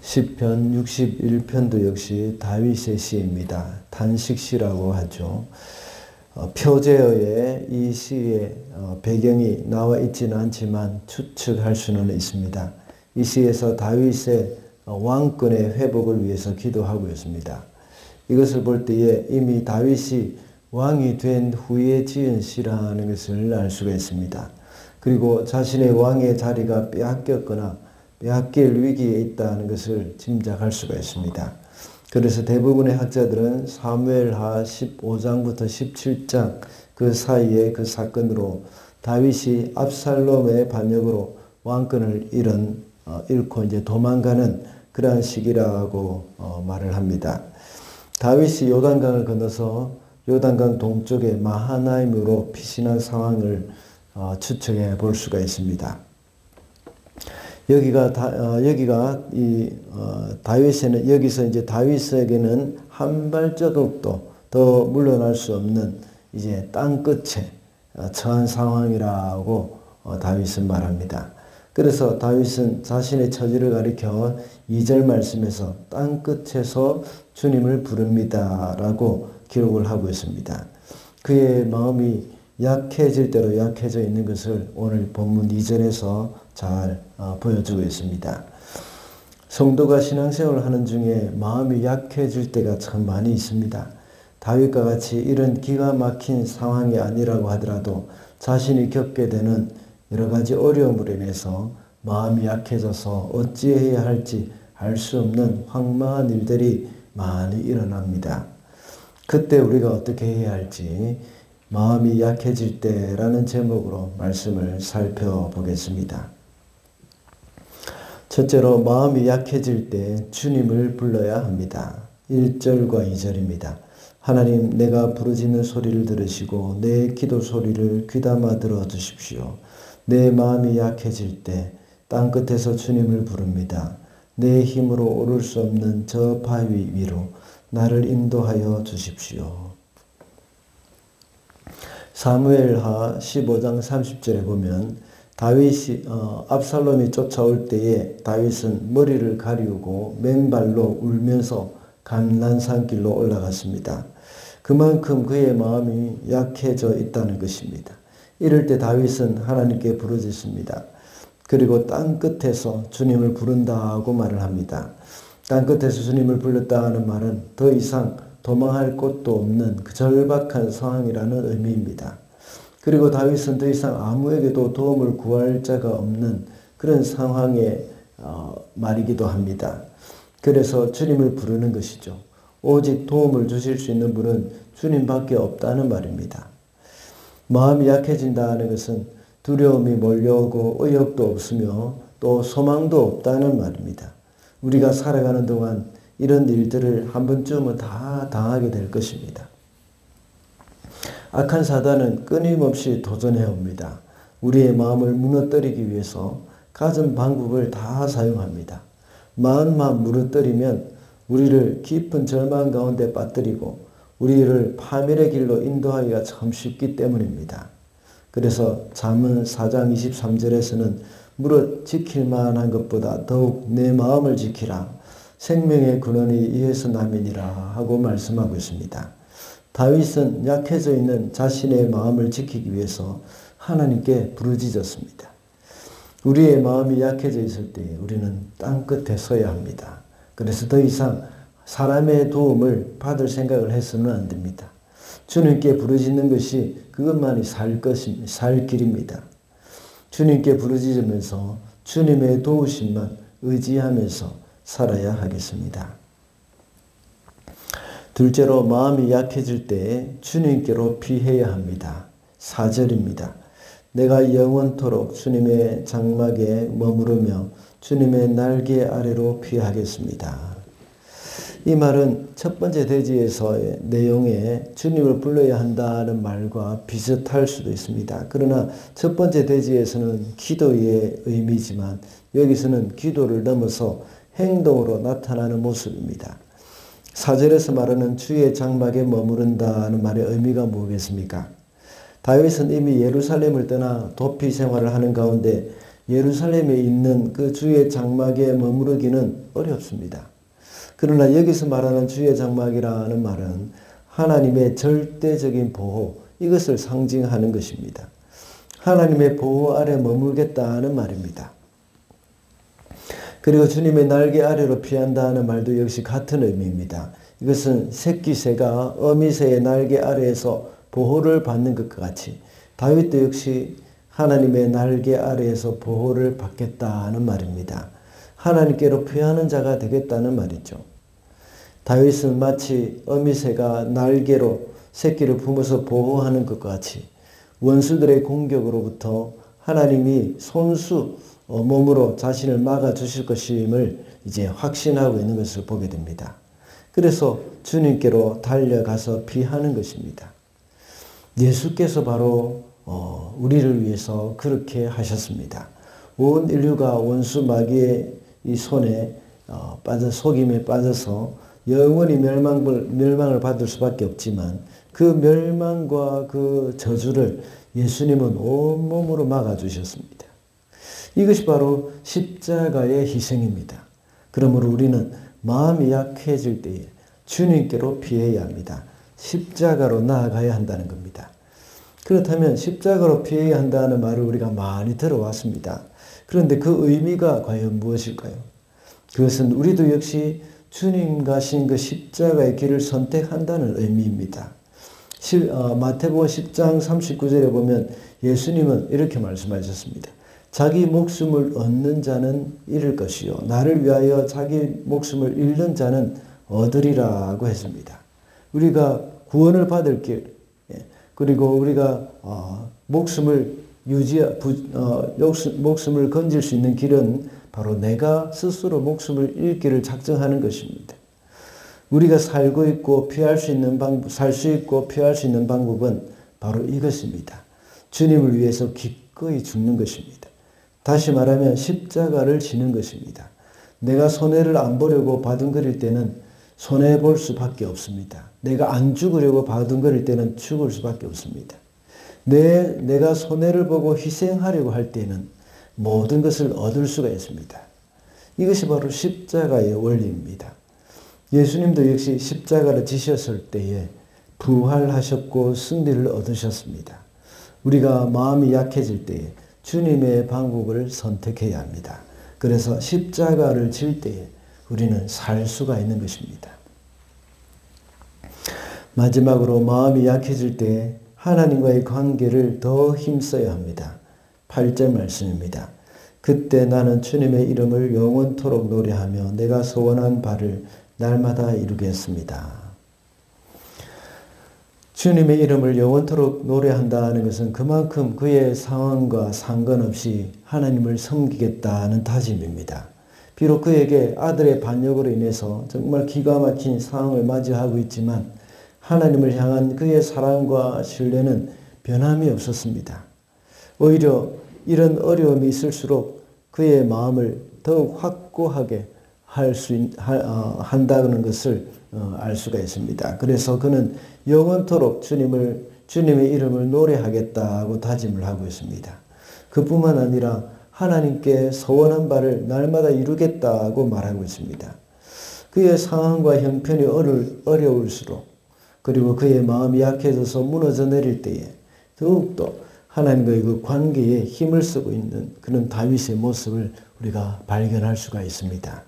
시편 61편도 역시 다윗의 시입니다. 단식시라고 하죠. 표제어에 이 시의 배경이 나와 있지는 않지만 추측할 수는 있습니다. 이 시에서 다윗의 왕권의 회복을 위해서 기도하고 있습니다. 이것을 볼 때에 이미 다윗이 왕이 된 후에 지은 시라는 것을 알 수가 있습니다. 그리고 자신의 왕의 자리가 빼앗겼거나 빼앗길 위기에 있다는 것을 짐작할 수가 있습니다. 그래서 대부분의 학자들은 사무엘하 15장부터 17장 그 사이에 그 사건으로 다윗이 압살롬의 반역으로 왕권을 잃고 이제 도망가는 그러한 시기라고 말을 합니다. 다윗이 요단강을 건너서 요단강 동쪽의 마하나임으로 피신한 상황을 추측해 볼 수가 있습니다. 다윗에는 여기서 이제 다윗에게는 한 발자국도 더 물러날 수 없는 이제 땅 끝에 처한 상황이라고 다윗은 말합니다. 그래서 다윗은 자신의 처지를 가리켜 2절 말씀에서 땅 끝에서 주님을 부릅니다라고 기록을 하고 있습니다. 그의 마음이 약해질 대로 약해져 있는 것을 오늘 본문 2절에서 잘 보여주고 있습니다. 성도가 신앙생활을 하는 중에 마음이 약해질 때가 참 많이 있습니다. 다윗과 같이 이런 기가 막힌 상황이 아니라고 하더라도 자신이 겪게 되는 여러 가지 어려움으로 인해서 마음이 약해져서 어찌해야 할지 알 수 없는 황망한 일들이 많이 일어납니다. 그때 우리가 어떻게 해야 할지 마음이 약해질 때라는 제목으로 말씀을 살펴보겠습니다. 첫째로 마음이 약해질 때 주님을 불러야 합니다. 1절과 2절입니다. 하나님, 내가 부르짖는 소리를 들으시고 내 기도 소리를 귀담아 들어주십시오. 내 마음이 약해질 때 땅끝에서 주님을 부릅니다. 내 힘으로 오를 수 없는 저 바위 위로 나를 인도하여 주십시오. 사무엘하 15장 30절에 보면 다윗이 압살롬이 쫓아올 때에 다윗은 머리를 가리우고 맨발로 울면서 감난산길로 올라갔습니다. 그만큼 그의 마음이 약해져 있다는 것입니다. 이럴 때 다윗은 하나님께 부르짖습니다. 그리고 땅 끝에서 주님을 부른다고 말을 합니다. 땅 끝에서 주님을 불렀다는 말은 더 이상 도망할 곳도 없는 그 절박한 상황이라는 의미입니다. 그리고 다윗은 더 이상 아무에게도 도움을 구할 자가 없는 그런 상황의 말이기도 합니다. 그래서 주님을 부르는 것이죠. 오직 도움을 주실 수 있는 분은 주님밖에 없다는 말입니다. 마음이 약해진다는 것은 두려움이 몰려오고 의욕도 없으며 또 소망도 없다는 말입니다. 우리가 살아가는 동안 이런 일들을 한 번쯤은 다 당하게 될 것입니다. 악한 사단은 끊임없이 도전해 옵니다. 우리의 마음을 무너뜨리기 위해서 갖은 방법을 다 사용합니다. 마음만 무너뜨리면 우리를 깊은 절망 가운데 빠뜨리고 우리를 파멸의 길로 인도하기가 참 쉽기 때문입니다. 그래서 잠언 4장 23절에서는 무릇 지킬 만한 것보다 더욱 내 마음을 지키라. 생명의 근원이 이에서 남이니라 하고 말씀하고 있습니다. 다윗은 약해져 있는 자신의 마음을 지키기 위해서 하나님께 부르짖었습니다. 우리의 마음이 약해져 있을 때 우리는 땅끝에 서야 합니다. 그래서 더 이상 사람의 도움을 받을 생각을 해서는 안 됩니다. 주님께 부르짖는 것이 그것만이 살 길입니다. 주님께 부르짖으면서 주님의 도우심만 의지하면서 살아야 하겠습니다. 둘째로 마음이 약해질 때 주님께로 피해야 합니다. 4절입니다. 내가 영원토록 주님의 장막에 머무르며 주님의 날개 아래로 피하겠습니다. 이 말은 첫 번째 대지에서의 내용에 주님을 불러야 한다는 말과 비슷할 수도 있습니다. 그러나 첫 번째 대지에서는 기도의 의미지만 여기서는 기도를 넘어서 행동으로 나타나는 모습입니다. 4절에서 말하는 주의 장막에 머무른다는 말의 의미가 뭐겠습니까? 다윗은 이미 예루살렘을 떠나 도피 생활을 하는 가운데 예루살렘에 있는 그 주의 장막에 머무르기는 어렵습니다. 그러나 여기서 말하는 주의 장막이라는 말은 하나님의 절대적인 보호, 이것을 상징하는 것입니다. 하나님의 보호 아래 머물겠다는 말입니다. 그리고 주님의 날개 아래로 피한다는 말도 역시 같은 의미입니다. 이것은 새끼새가 어미새의 날개 아래에서 보호를 받는 것과 같이 다윗도 역시 하나님의 날개 아래에서 보호를 받겠다는 말입니다. 하나님께로 피하는 자가 되겠다는 말이죠. 다윗은 마치 어미새가 날개로 새끼를 품어서 보호하는 것과 같이 원수들의 공격으로부터 하나님이 손수 몸으로 자신을 막아주실 것임을 이제 확신하고 있는 것을 보게 됩니다. 그래서 주님께로 달려가서 피하는 것입니다. 예수께서 바로 우리를 위해서 그렇게 하셨습니다. 온 인류가 원수 마귀의 이 손에 속임에 빠져서 영원히 멸망을 받을 수밖에 없지만 그 멸망과 그 저주를 예수님은 온몸으로 막아주셨습니다. 이것이 바로 십자가의 희생입니다. 그러므로 우리는 마음이 약해질 때에 주님께로 피해야 합니다. 십자가로 나아가야 한다는 겁니다. 그렇다면 십자가로 피해야 한다는 말을 우리가 많이 들어왔습니다. 그런데 그 의미가 과연 무엇일까요? 그것은 우리도 역시 주님 가신 그 십자가의 길을 선택한다는 의미입니다. 마태복음 10장 39절에 보면 예수님은 이렇게 말씀하셨습니다. 자기 목숨을 얻는 자는 잃을 것이요 나를 위하여 자기 목숨을 잃는 자는 얻으리라고 했습니다. 우리가 구원을 받을 길, 그리고 우리가 목숨을 건질 수 있는 길은 바로 내가 스스로 목숨을 잃기를 작정하는 것입니다. 우리가 살고 있고 피할 수 있는 살 수 있고 피할 수 있는 방법은 바로 이것입니다. 주님을 위해서 기꺼이 죽는 것입니다. 다시 말하면 십자가를 지는 것입니다. 내가 손해를 안 보려고 바둥거릴 때는 손해볼 수밖에 없습니다. 내가 안 죽으려고 바둥거릴 때는 죽을 수밖에 없습니다. 내가 손해를 보고 희생하려고 할 때는 모든 것을 얻을 수가 있습니다. 이것이 바로 십자가의 원리입니다. 예수님도 역시 십자가를 지셨을 때에 부활하셨고 승리를 얻으셨습니다. 우리가 마음이 약해질 때에 주님의 방법을 선택해야 합니다. 그래서 십자가를 질 때에 우리는 살 수가 있는 것입니다. 마지막으로 마음이 약해질 때 하나님과의 관계를 더 힘써야 합니다. 8절 말씀입니다. 그때 나는 주님의 이름을 영원토록 노래하며 내가 소원한 바를 날마다 이루겠습니다. 주님의 이름을 영원토록 노래한다는 것은 그만큼 그의 상황과 상관없이 하나님을 섬기겠다는 다짐입니다. 비록 그에게 아들의 반역으로 인해서 정말 기가 막힌 상황을 맞이하고 있지만 하나님을 향한 그의 사랑과 신뢰는 변함이 없었습니다. 오히려 이런 어려움이 있을수록 그의 마음을 더욱 확고하게 한다는 것을 알 수가 있습니다. 그래서 그는 영원토록 주님의 이름을 노래하겠다고 다짐을 하고 있습니다. 그뿐만 아니라 하나님께 소원한 바를 날마다 이루겠다고 말하고 있습니다. 그의 상황과 형편이 어려울수록 그리고 그의 마음이 약해져서 무너져 내릴 때에 더욱더 하나님과의 그 관계에 힘을 쓰고 있는 그런 다윗의 모습을 우리가 발견할 수가 있습니다.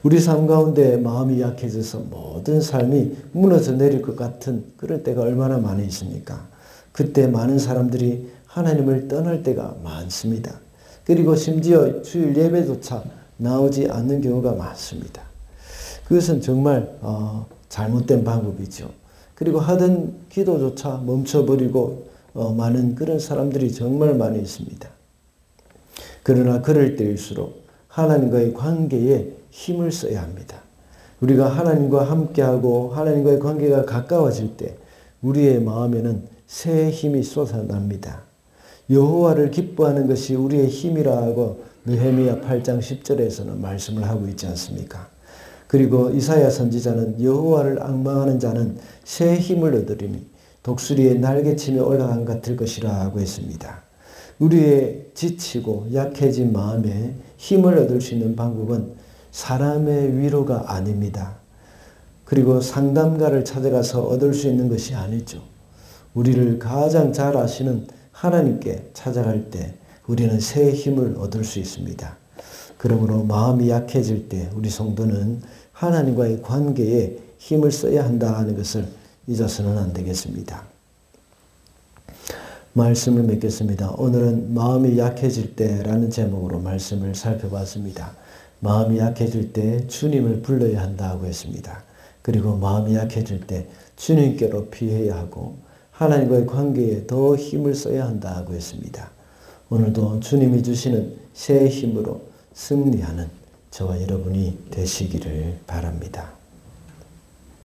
우리 삶 가운데 마음이 약해져서 모든 삶이 무너져 내릴 것 같은 그럴 때가 얼마나 많이 있습니까? 그때 많은 사람들이 하나님을 떠날 때가 많습니다. 그리고 심지어 주일 예배조차 나오지 않는 경우가 많습니다. 그것은 정말 잘못된 방법이죠. 그리고 하던 기도조차 멈춰버리고 많은 그런 사람들이 정말 많이 있습니다. 그러나 그럴 때일수록 하나님과의 관계에 힘을 써야 합니다. 우리가 하나님과 함께하고 하나님과의 관계가 가까워질 때 우리의 마음에는 새 힘이 솟아납니다. 여호와를 기뻐하는 것이 우리의 힘이라고 느헤미야 8장 10절에서는 말씀을 하고 있지 않습니까? 그리고 이사야 선지자는 여호와를 앙망하는 자는 새 힘을 얻으리니 독수리의 날개침에 올라간 같을 것이라고 했습니다. 우리의 지치고 약해진 마음에 힘을 얻을 수 있는 방법은 사람의 위로가 아닙니다. 그리고 상담가를 찾아가서 얻을 수 있는 것이 아니죠. 우리를 가장 잘 아시는 하나님께 찾아갈 때 우리는 새 힘을 얻을 수 있습니다. 그러므로 마음이 약해질 때 우리 성도는 하나님과의 관계에 힘을 써야 한다는 것을 잊어서는 안 되겠습니다. 말씀을 맺겠습니다. 오늘은 마음이 약해질 때라는 제목으로 말씀을 살펴봤습니다. 마음이 약해질 때 주님을 불러야 한다고 했습니다. 그리고 마음이 약해질 때 주님께로 피해야 하고 하나님과의 관계에 더 힘을 써야 한다고 했습니다. 오늘도 주님이 주시는 새 힘으로 승리하는 저와 여러분이 되시기를 바랍니다.